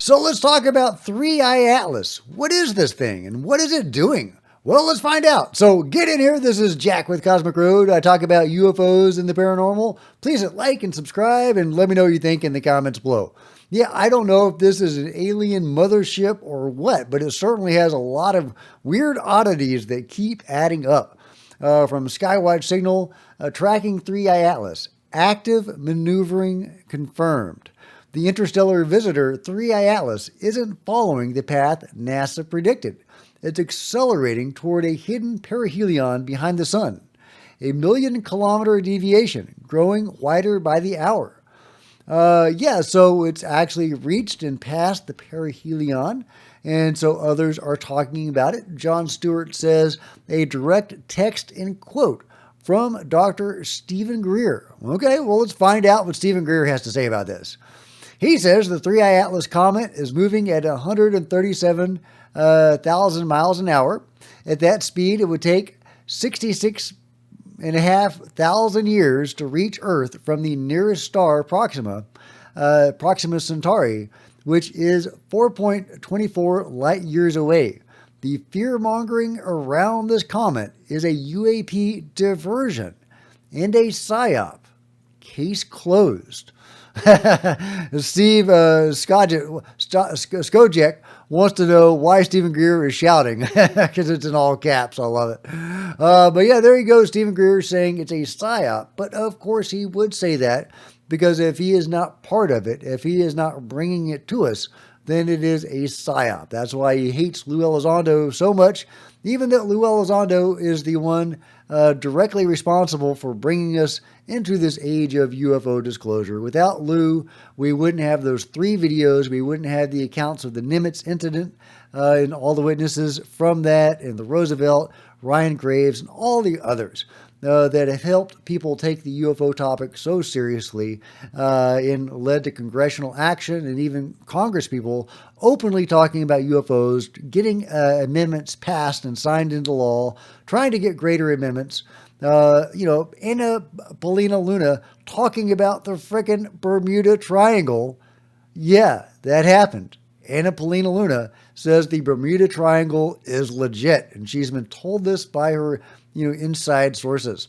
So let's talk about Three-Eye Atlas. What is this thing and what is it doing? Well, let's find out. So get in here. This is Jack with Cosmic Road. I talk about UFOs and the paranormal. Please hit like and subscribe and let me know what you think in the comments below. Yeah, I don't know if this is an alien mothership or what, but it certainly has a lot of weird oddities that keep adding up. From Skywatch Signal, tracking Three-Eye Atlas, active maneuvering confirmed. The interstellar visitor Three-Eye Atlas isn't following the path NASA predicted. It's accelerating toward a hidden perihelion behind the sun. A 1,000,000-kilometer deviation, growing wider by the hour. So it's actually reached and passed the perihelion, and so others are talking about it. John Stewart says, a direct text in quote from Dr. Stephen Greer. Okay, well, let's find out what Stephen Greer has to say about this. He says the Three-Eye Atlas comet is moving at 137,000 miles an hour. At that speed, it would take 66,500 years to reach Earth from the nearest star, Proxima Centauri, which is 4.24 light years away. The fear-mongering around this comet is a UAP diversion and a psyop. Case closed. Steve Skojek wants to know why Stephen Greer is shouting, because it's in all caps. I love it. But yeah, there you go. Stephen Greer saying it's a psyop. But of course he would say that because if he is not part of it, if he is not bringing it to us, then it is a psyop. That's why he hates Lou Elizondo so much, even though Lou Elizondo is the one directly responsible for bringing us into this age of UFO disclosure. Without Lou, we wouldn't have those 3 videos. We wouldn't have the accounts of the Nimitz incident and all the witnesses from that, and the Roosevelt, Ryan Graves, and all the others that have helped people take the UFO topic so seriously and led to congressional action and even Congress people openly talking about UFOs, getting amendments passed and signed into law, trying to get greater amendments. Anna Paulina Luna talking about the frickin' Bermuda Triangle. Yeah, that happened. Anna Paulina Luna says the Bermuda Triangle is legit, and she's been told this by her inside sources.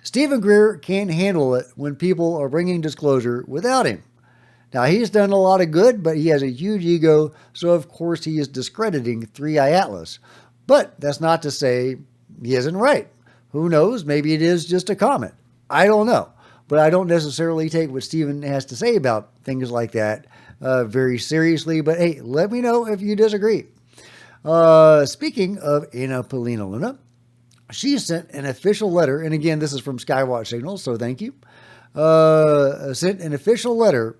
Stephen Greer can't handle it when people are bringing disclosure without him. Now, he's done a lot of good, but he has a huge ego, so of course he is discrediting Three-Eye Atlas. But that's not to say he isn't right. Who knows? Maybe it is just a comet. I don't know. But I don't necessarily take what Stephen has to say about things like that very seriously. But hey, let me know if you disagree. Speaking of Anna Paulina Luna, she sent an official letter, and again, this is from Skywatch Signal, so thank you. Sent an official letter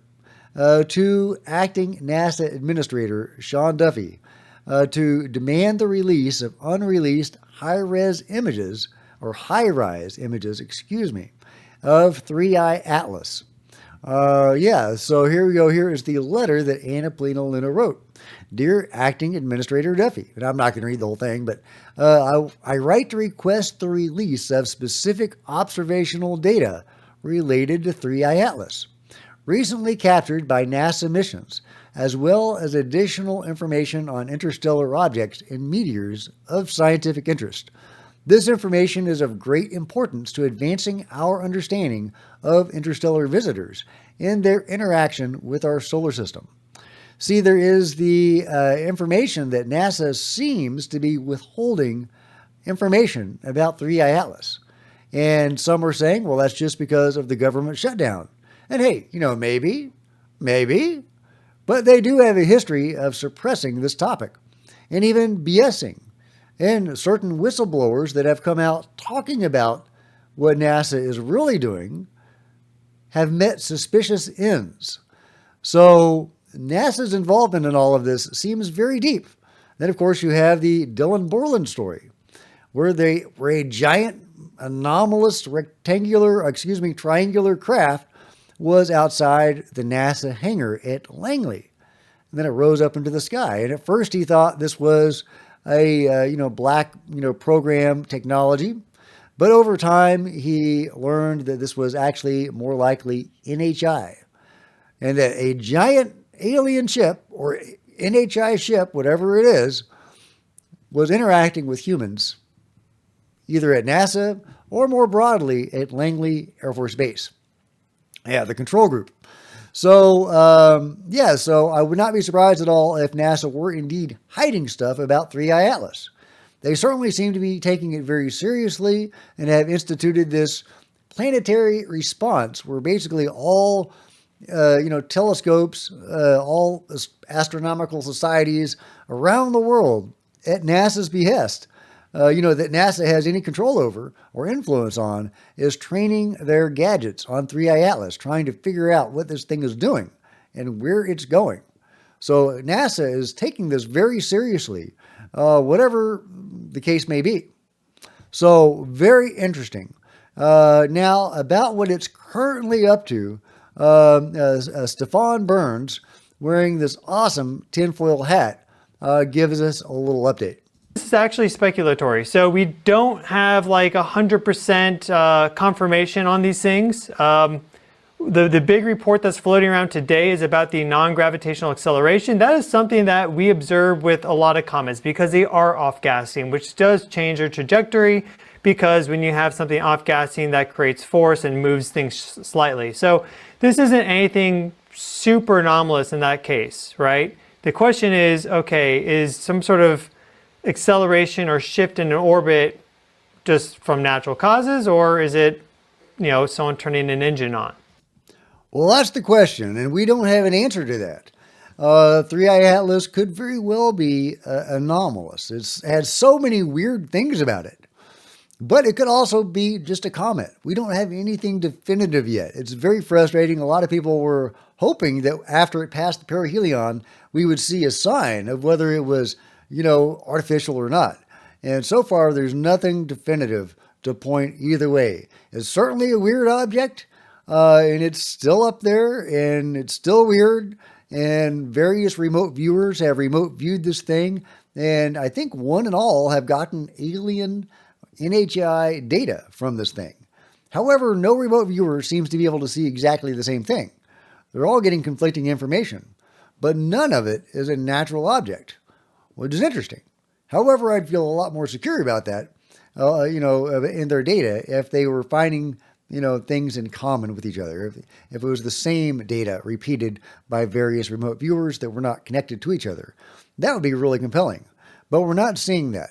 to acting NASA Administrator Sean Duffy to demand the release of unreleased high-res images, or high-rise images, of Three-Eye Atlas. So here we go. Here is the letter that Anna Paulina Luna wrote. Dear Acting Administrator Duffy, and I'm not going to read the whole thing, but I write to request the release of specific observational data related to Three-Eye Atlas, recently captured by NASA missions, as well as additional information on interstellar objects and meteors of scientific interest. This information is of great importance to advancing our understanding of interstellar visitors and their interaction with our solar system. See, there is the information that NASA seems to be withholding information about Three-Eye Atlas. And some are saying, well, that's just because of the government shutdown. And hey, maybe, but they do have a history of suppressing this topic and even BSing. And certain whistleblowers that have come out talking about what NASA is really doing have met suspicious ends. So NASA's involvement in all of this seems very deep. Then, of course, you have the Dylan Borland story, where a giant anomalous triangular craft was outside the NASA hangar at Langley. And then it rose up into the sky. And at first he thought this was a black program technology, but over time he learned that this was actually more likely NHI, and that a giant alien ship or NHI ship, whatever it is, was interacting with humans, either at NASA or more broadly at Langley Air Force Base. Yeah, the control group. So, so I would not be surprised at all if NASA were indeed hiding stuff about 3I Atlas. They certainly seem to be taking it very seriously and have instituted this planetary response where basically all, telescopes, all astronomical societies around the world at NASA's behest, that NASA has any control over or influence on, is training their gadgets on 3I Atlas, trying to figure out what this thing is doing and where it's going. So NASA is taking this very seriously, whatever the case may be. So very interesting. Now, about what it's currently up to, Stefan Burns, wearing this awesome tinfoil hat, gives us a little update. This is actually speculatory. So we don't have like 100% confirmation on these things. The big report that's floating around today is about the non-gravitational acceleration. That is something that we observe with a lot of comets because they are off-gassing, which does change their trajectory, because when you have something off-gassing, that creates force and moves things slightly. So this isn't anything super anomalous in that case, right? The question is, okay, is some sort of acceleration or shift in an orbit just from natural causes, or is it, someone turning an engine on? Well, that's the question, and we don't have an answer to that. 3I Atlas could very well be anomalous. It has so many weird things about it. But it could also be just a comet. We don't have anything definitive yet. It's very frustrating. A lot of people were hoping that after it passed the perihelion, we would see a sign of whether it was, artificial or not. And so far, there's nothing definitive to point either way. It's certainly a weird object, and it's still up there, and it's still weird. And various remote viewers have remote viewed this thing. And I think one and all have gotten alien NHI data from this thing. However, no remote viewer seems to be able to see exactly the same thing. They're all getting conflicting information, but none of it is a natural object, which is interesting. However, I'd feel a lot more secure about that, in their data if they were finding, things in common with each other. If it was the same data repeated by various remote viewers that were not connected to each other, that would be really compelling. But we're not seeing that.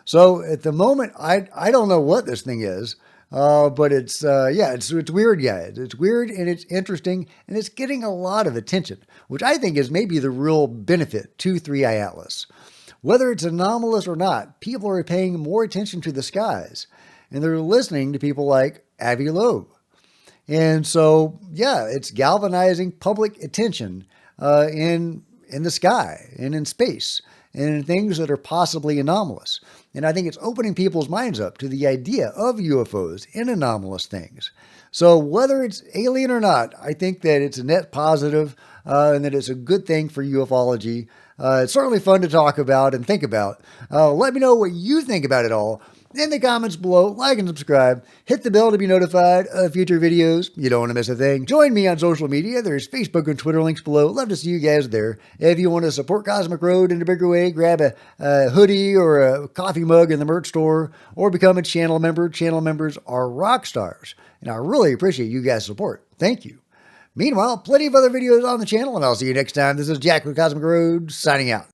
So at the moment, I don't know what this thing is, but it's weird. Yeah, it's weird and it's interesting and it's getting a lot of attention, which I think is maybe the real benefit to 3I Atlas. Whether it's anomalous or not, people are paying more attention to the skies and they're listening to people like Avi Loeb. And so, yeah, it's galvanizing public attention in the sky and in space and in things that are possibly anomalous. And I think it's opening people's minds up to the idea of UFOs and anomalous things. So whether it's alien or not, I think that it's a net positive and that it's a good thing for ufology. It's certainly fun to talk about and think about. Let me know what you think about it all in the comments below. Like and subscribe. Hit the bell to be notified of future videos. You don't want to miss a thing. Join me on social media. There's Facebook and Twitter links below. Love to see you guys there. If you want to support Cosmic Road in a bigger way, grab a hoodie or a coffee mug in the merch store or become a channel member. Channel members are rock stars, and I really appreciate you guys' support. Thank you. Meanwhile, plenty of other videos on the channel, and I'll see you next time. This is Jack with Cosmic Road, signing out.